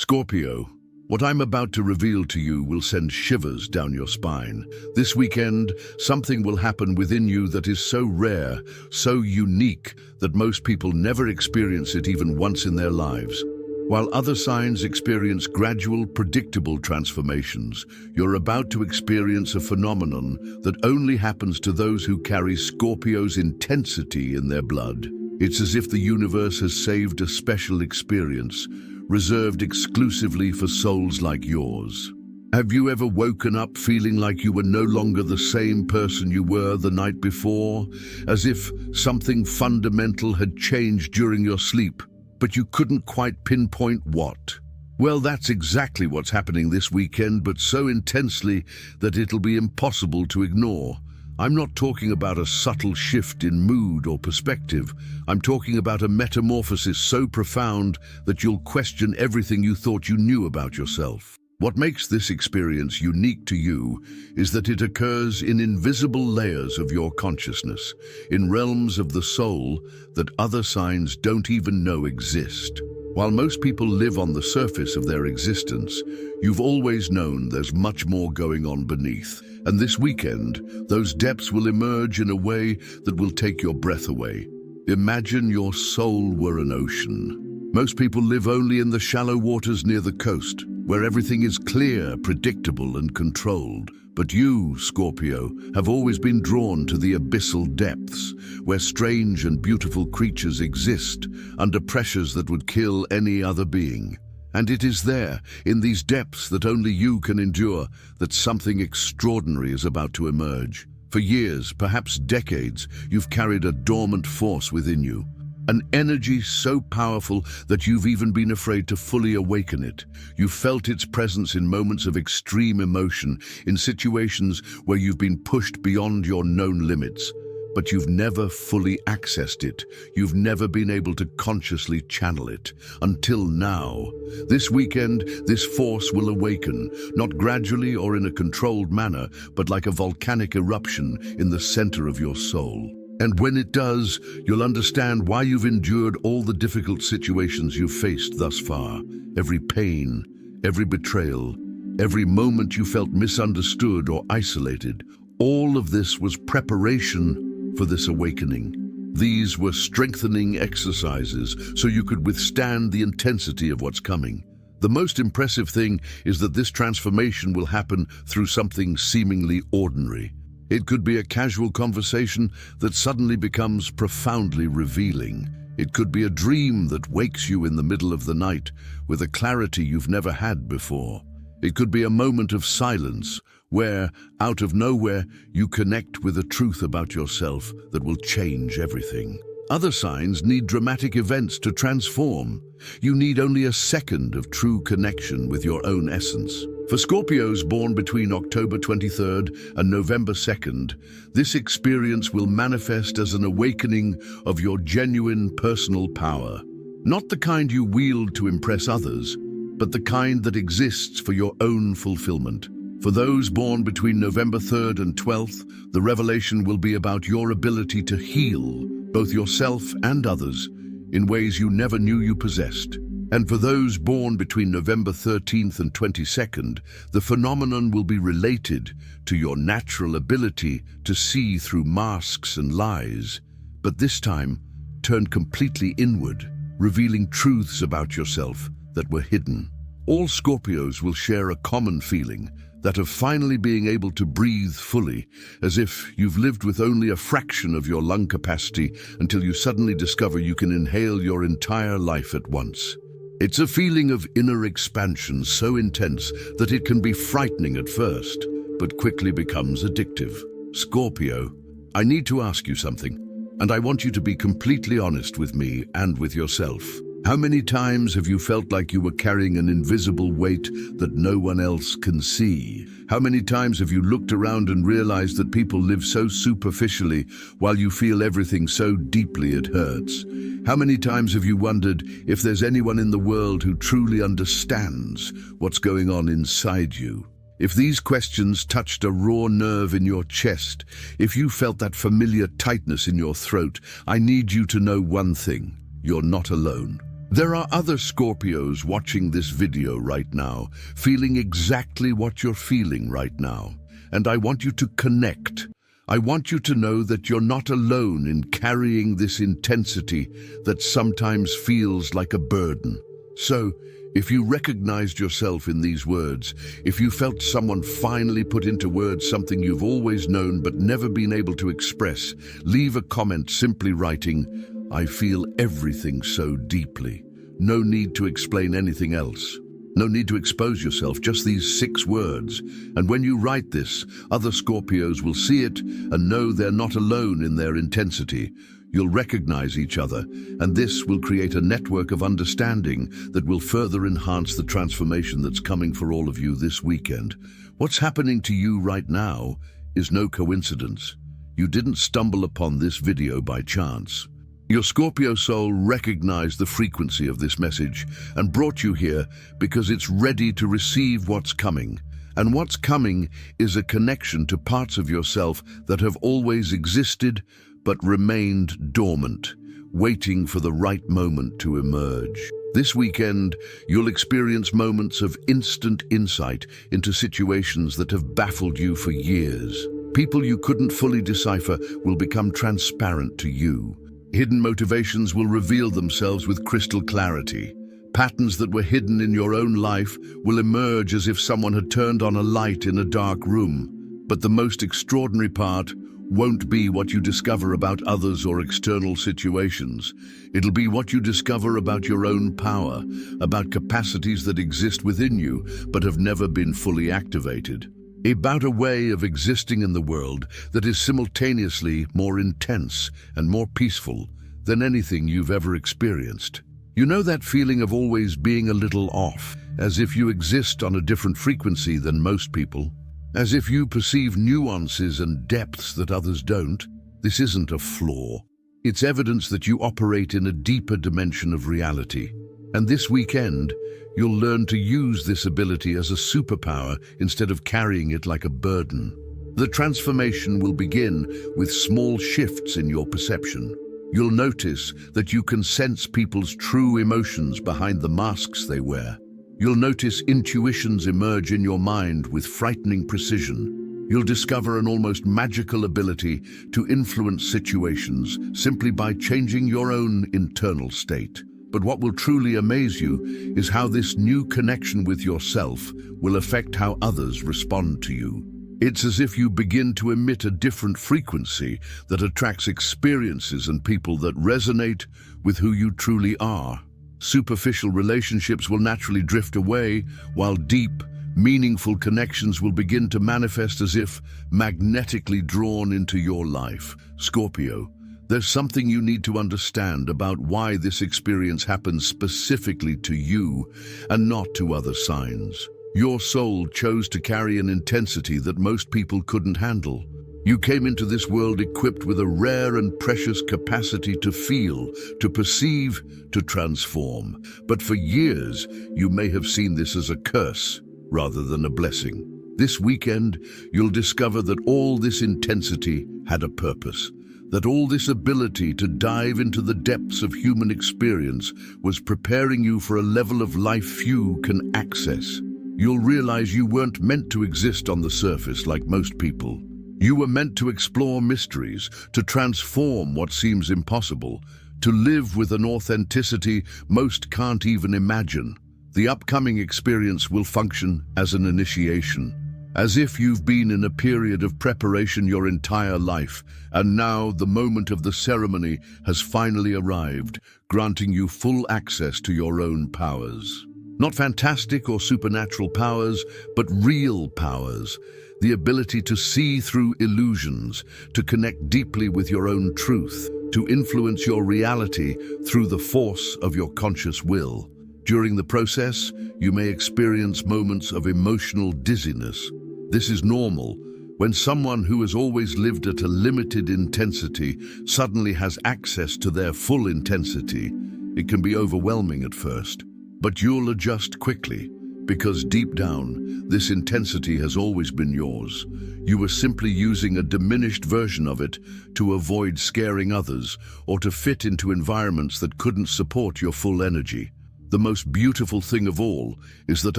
Scorpio, what I'm about to reveal to you will send shivers down your spine. This weekend, something will happen within you that is so rare, so unique, that most people never experience it even once in their lives. While other signs experience gradual, predictable transformations, you're about to experience a phenomenon that only happens to those who carry Scorpio's intensity in their blood. It's as if the universe has saved a special experience, reserved exclusively for souls like yours. Have you ever woken up feeling like you were no longer the same person you were the night before, as if something fundamental had changed during your sleep, but you couldn't quite pinpoint what? Well, that's exactly what's happening this weekend, but so intensely that it'll be impossible to ignore. I'm not talking about a subtle shift in mood or perspective. I'm talking about a metamorphosis so profound that you'll question everything you thought you knew about yourself. What makes this experience unique to you is that it occurs in invisible layers of your consciousness, in realms of the soul that other signs don't even know exist. While most people live on the surface of their existence, you've always known there's much more going on beneath. And this weekend, those depths will emerge in a way that will take your breath away. Imagine your soul were an ocean. Most people live only in the shallow waters near the coast, where everything is clear, predictable, and controlled. But you, Scorpio, have always been drawn to the abyssal depths, where strange and beautiful creatures exist, under pressures that would kill any other being. And it is there, in these depths that only you can endure, that something extraordinary is about to emerge. For years, perhaps decades, you've carried a dormant force within you. An energy so powerful that you've even been afraid to fully awaken it. You've felt its presence in moments of extreme emotion, in situations where you've been pushed beyond your known limits. But you've never fully accessed it. You've never been able to consciously channel it. Until now. This weekend, this force will awaken, not gradually or in a controlled manner, but like a volcanic eruption in the center of your soul. And when it does, you'll understand why you've endured all the difficult situations you've faced thus far. Every pain, every betrayal, every moment you felt misunderstood or isolated. All of this was preparation for this awakening. These were strengthening exercises so you could withstand the intensity of what's coming. The most impressive thing is that this transformation will happen through something seemingly ordinary. It could be a casual conversation that suddenly becomes profoundly revealing. It could be a dream that wakes you in the middle of the night with a clarity you've never had before. It could be a moment of silence where, out of nowhere, you connect with a truth about yourself that will change everything. Other signs need dramatic events to transform. You need only a second of true connection with your own essence. For Scorpios born between October 23rd and November 2nd, this experience will manifest as an awakening of your genuine personal power. Not the kind you wield to impress others, but the kind that exists for your own fulfillment. For those born between November 3rd and 12th, the revelation will be about your ability to heal both yourself and others in ways you never knew you possessed. And for those born between November 13th and 22nd, the phenomenon will be related to your natural ability to see through masks and lies, but this time turned completely inward, revealing truths about yourself that were hidden. All Scorpios will share a common feeling, that of finally being able to breathe fully, as if you've lived with only a fraction of your lung capacity until you suddenly discover you can inhale your entire life at once. It's a feeling of inner expansion so intense that it can be frightening at first, but quickly becomes addictive. Scorpio, I need to ask you something, and I want you to be completely honest with me and with yourself. How many times have you felt like you were carrying an invisible weight that no one else can see? How many times have you looked around and realized that people live so superficially while you feel everything so deeply it hurts? How many times have you wondered if there's anyone in the world who truly understands what's going on inside you? If these questions touched a raw nerve in your chest, if you felt that familiar tightness in your throat, I need you to know one thing: you're not alone. There are other Scorpios watching this video right now, feeling exactly what you're feeling right now. And I want you to connect. I want you to know that you're not alone in carrying this intensity that sometimes feels like a burden. So, if you recognized yourself in these words, if you felt someone finally put into words something you've always known but never been able to express, leave a comment simply writing, "I feel everything so deeply." No need to explain anything else. No need to expose yourself, just these 6 words. And when you write this, other Scorpios will see it and know they're not alone in their intensity. You'll recognize each other, and this will create a network of understanding that will further enhance the transformation that's coming for all of you this weekend. What's happening to you right now is no coincidence. You didn't stumble upon this video by chance. Your Scorpio soul recognized the frequency of this message and brought you here because it's ready to receive what's coming. And what's coming is a connection to parts of yourself that have always existed but remained dormant, waiting for the right moment to emerge. This weekend, you'll experience moments of instant insight into situations that have baffled you for years. People you couldn't fully decipher will become transparent to you. Hidden motivations will reveal themselves with crystal clarity. Patterns that were hidden in your own life will emerge as if someone had turned on a light in a dark room. But the most extraordinary part won't be what you discover about others or external situations. It'll be what you discover about your own power, about capacities that exist within you but have never been fully activated. About a way of existing in the world that is simultaneously more intense and more peaceful than anything you've ever experienced. You know that feeling of always being a little off, as if you exist on a different frequency than most people? As if you perceive nuances and depths that others don't? This isn't a flaw. It's evidence that you operate in a deeper dimension of reality. And this weekend, you'll learn to use this ability as a superpower instead of carrying it like a burden. The transformation will begin with small shifts in your perception. You'll notice that you can sense people's true emotions behind the masks they wear. You'll notice intuitions emerge in your mind with frightening precision. You'll discover an almost magical ability to influence situations simply by changing your own internal state. But what will truly amaze you is how this new connection with yourself will affect how others respond to you. It's as if you begin to emit a different frequency that attracts experiences and people that resonate with who you truly are. Superficial relationships will naturally drift away, while deep, meaningful connections will begin to manifest as if magnetically drawn into your life. Scorpio, there's something you need to understand about why this experience happens specifically to you and not to other signs. Your soul chose to carry an intensity that most people couldn't handle. You came into this world equipped with a rare and precious capacity to feel, to perceive, to transform. But for years, you may have seen this as a curse rather than a blessing. This weekend, you'll discover that all this intensity had a purpose, that all this ability to dive into the depths of human experience was preparing you for a level of life few can access. You'll realize you weren't meant to exist on the surface like most people. You were meant to explore mysteries, to transform what seems impossible, to live with an authenticity most can't even imagine. The upcoming experience will function as an initiation, as if you've been in a period of preparation your entire life, and now the moment of the ceremony has finally arrived, granting you full access to your own powers. Not fantastic or supernatural powers, but real powers. The ability to see through illusions, to connect deeply with your own truth, to influence your reality through the force of your conscious will. During the process, you may experience moments of emotional dizziness. This is normal. When someone who has always lived at a limited intensity suddenly has access to their full intensity, it can be overwhelming at first. But you'll adjust quickly, because deep down, this intensity has always been yours. You were simply using a diminished version of it to avoid scaring others or to fit into environments that couldn't support your full energy. The most beautiful thing of all is that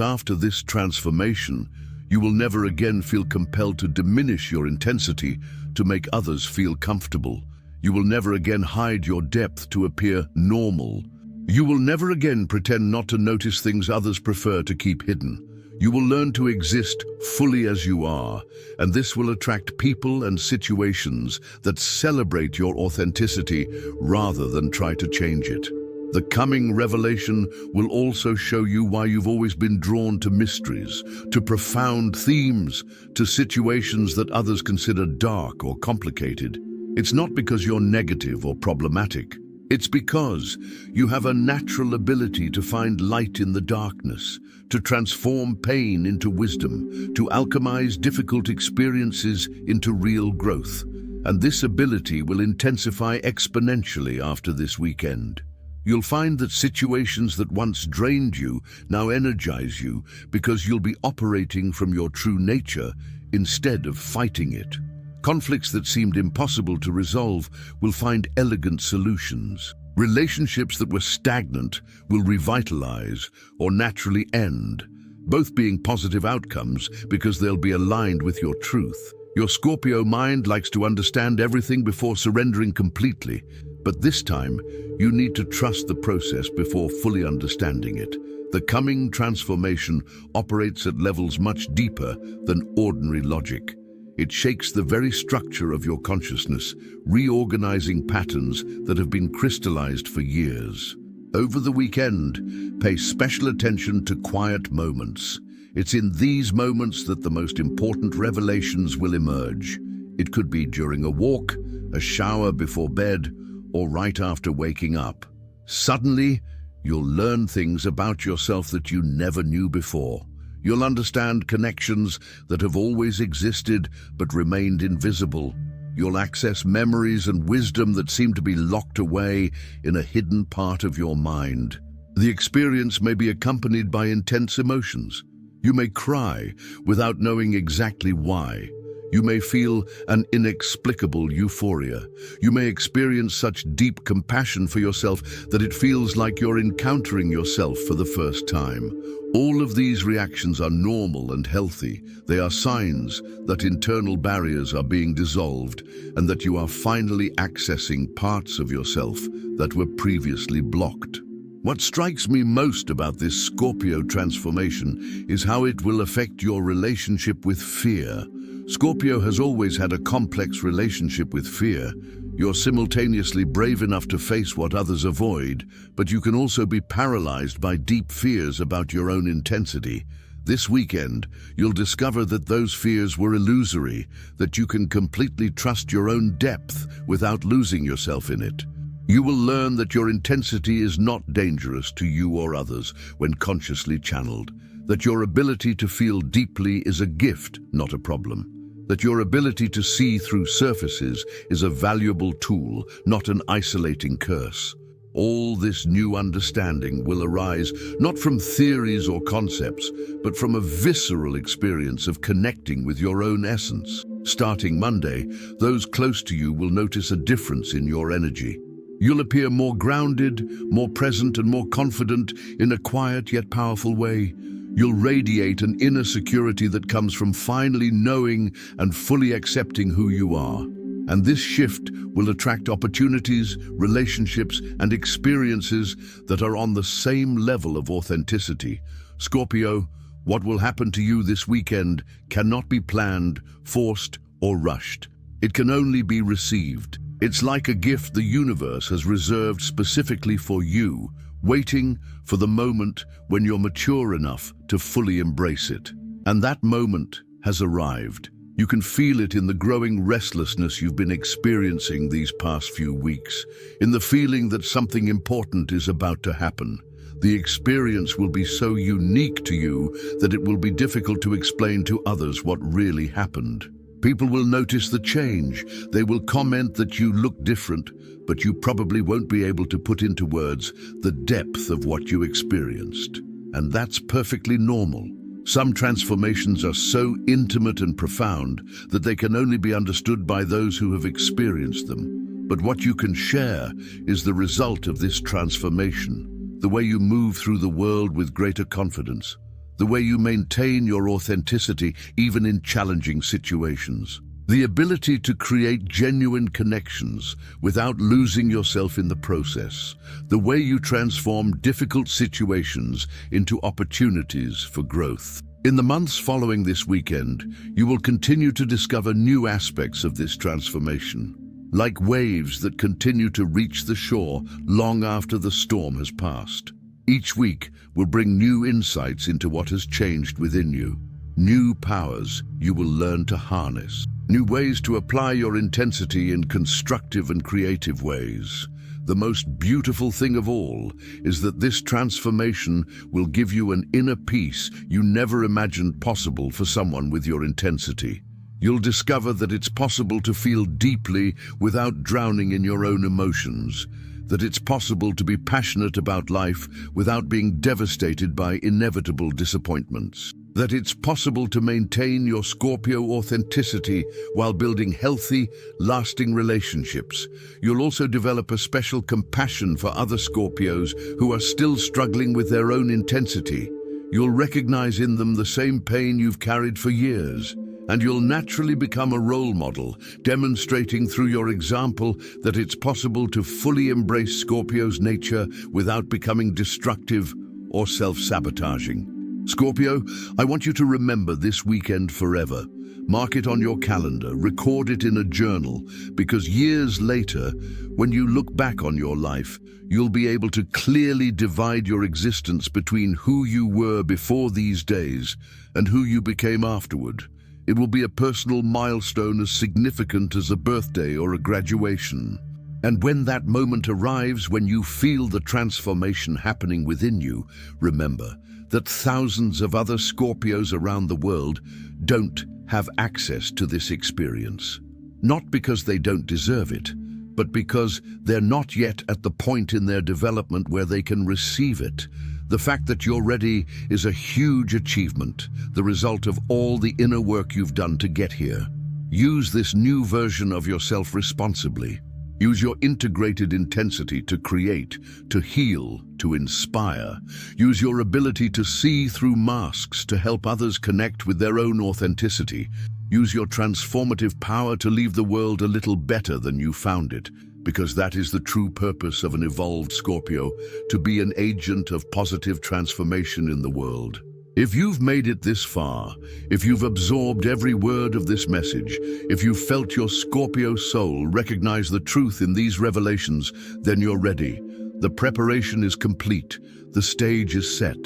after this transformation, you will never again feel compelled to diminish your intensity to make others feel comfortable. You will never again hide your depth to appear normal. You will never again pretend not to notice things others prefer to keep hidden. You will learn to exist fully as you are, and this will attract people and situations that celebrate your authenticity rather than try to change it. The coming revelation will also show you why you've always been drawn to mysteries, to profound themes, to situations that others consider dark or complicated. It's not because you're negative or problematic. It's because you have a natural ability to find light in the darkness, to transform pain into wisdom, to alchemize difficult experiences into real growth. And this ability will intensify exponentially after this weekend. You'll find that situations that once drained you now energize you because you'll be operating from your true nature instead of fighting it. Conflicts that seemed impossible to resolve will find elegant solutions. Relationships that were stagnant will revitalize or naturally end, both being positive outcomes because they'll be aligned with your truth. Your Scorpio mind likes to understand everything before surrendering completely, but this time you need to trust the process before fully understanding it. The coming transformation operates at levels much deeper than ordinary logic. It shakes the very structure of your consciousness, reorganizing patterns that have been crystallized for years. Over the weekend, pay special attention to quiet moments. It's in these moments that the most important revelations will emerge. It could be during a walk, a shower before bed, or right after waking up. Suddenly, you'll learn things about yourself that you never knew before. You'll understand connections that have always existed but remained invisible. You'll access memories and wisdom that seem to be locked away in a hidden part of your mind. The experience may be accompanied by intense emotions. You may cry without knowing exactly why. You may feel an inexplicable euphoria. You may experience such deep compassion for yourself that it feels like you're encountering yourself for the first time. All of these reactions are normal and healthy. They are signs that internal barriers are being dissolved and that you are finally accessing parts of yourself that were previously blocked. What strikes me most about this Scorpio transformation is how it will affect your relationship with fear. Scorpio has always had a complex relationship with fear. You're simultaneously brave enough to face what others avoid, but you can also be paralyzed by deep fears about your own intensity. This weekend, you'll discover that those fears were illusory, that you can completely trust your own depth without losing yourself in it. You will learn that your intensity is not dangerous to you or others when consciously channeled, that your ability to feel deeply is a gift, not a problem, that your ability to see through surfaces is a valuable tool, not an isolating curse. All this new understanding will arise not from theories or concepts, but from a visceral experience of connecting with your own essence. Starting Monday, those close to you will notice a difference in your energy. You'll appear more grounded, more present, and more confident in a quiet yet powerful way. You'll radiate an inner security that comes from finally knowing and fully accepting who you are. And this shift will attract opportunities, relationships, and experiences that are on the same level of authenticity. Scorpio, what will happen to you this weekend cannot be planned, forced, or rushed. It can only be received. It's like a gift the universe has reserved specifically for you, waiting for the moment when you're mature enough to fully embrace it. And that moment has arrived. You can feel it in the growing restlessness you've been experiencing these past few weeks, in the feeling that something important is about to happen. The experience will be so unique to you that it will be difficult to explain to others what really happened. People will notice the change. They will comment that you look different, but you probably won't be able to put into words the depth of what you experienced. And that's perfectly normal. Some transformations are so intimate and profound that they can only be understood by those who have experienced them. But what you can share is the result of this transformation, the way you move through the world with greater confidence, the way you maintain your authenticity even in challenging situations, the ability to create genuine connections without losing yourself in the process, the way you transform difficult situations into opportunities for growth. In the months following this weekend, you will continue to discover new aspects of this transformation, like waves that continue to reach the shore long after the storm has passed. Each week will bring new insights into what has changed within you, new powers you will learn to harness, new ways to apply your intensity in constructive and creative ways. The most beautiful thing of all is that this transformation will give you an inner peace you never imagined possible for someone with your intensity. You'll discover that it's possible to feel deeply without drowning in your own emotions, that it's possible to be passionate about life without being devastated by inevitable disappointments, that it's possible to maintain your Scorpio authenticity while building healthy, lasting relationships. You'll also develop a special compassion for other Scorpios who are still struggling with their own intensity. You'll recognize in them the same pain you've carried for years, and you'll naturally become a role model, demonstrating through your example that it's possible to fully embrace Scorpio's nature without becoming destructive or self-sabotaging. Scorpio, I want you to remember this weekend forever. Mark it on your calendar, record it in a journal, because years later, when you look back on your life, you'll be able to clearly divide your existence between who you were before these days and who you became afterward. It will be a personal milestone as significant as a birthday or a graduation. And when that moment arrives, when you feel the transformation happening within you, remember that thousands of other Scorpios around the world don't have access to this experience. Not because they don't deserve it, but because they're not yet at the point in their development where they can receive it. The fact that you're ready is a huge achievement, the result of all the inner work you've done to get here. Use this new version of yourself responsibly. Use your integrated intensity to create, to heal, to inspire. Use your ability to see through masks to help others connect with their own authenticity. Use your transformative power to leave the world a little better than you found it, because that is the true purpose of an evolved Scorpio, to be an agent of positive transformation in the world. If you've made it this far, if you've absorbed every word of this message, if you've felt your Scorpio soul recognize the truth in these revelations, then you're ready. The preparation is complete. The stage is set.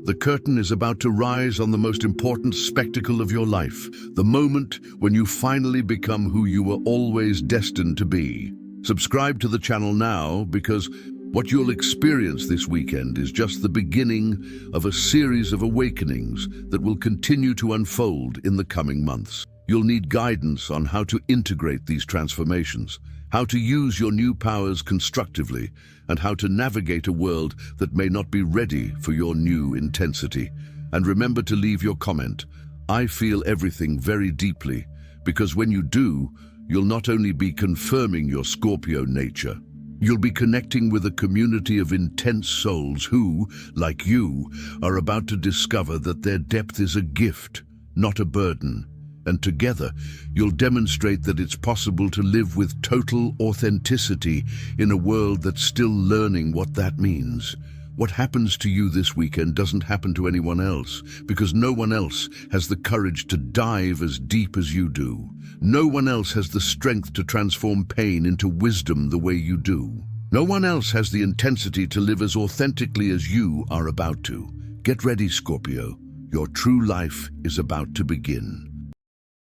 The curtain is about to rise on the most important spectacle of your life, the moment when you finally become who you were always destined to be. Subscribe to the channel now, because what you'll experience this weekend is just the beginning of a series of awakenings that will continue to unfold in the coming months. You'll need guidance on how to integrate these transformations, how to use your new powers constructively, and how to navigate a world that may not be ready for your new intensity. And remember to leave your comment. I feel everything very deeply, because when you do, you'll not only be confirming your Scorpio nature, you'll be connecting with a community of intense souls who, like you, are about to discover that their depth is a gift, not a burden. And together, you'll demonstrate that it's possible to live with total authenticity in a world that's still learning what that means. What happens to you this weekend doesn't happen to anyone else, because no one else has the courage to dive as deep as you do. No one else has the strength to transform pain into wisdom the way you do. No one else has the intensity to live as authentically as you are about to. Get ready, Scorpio. Your true life is about to begin.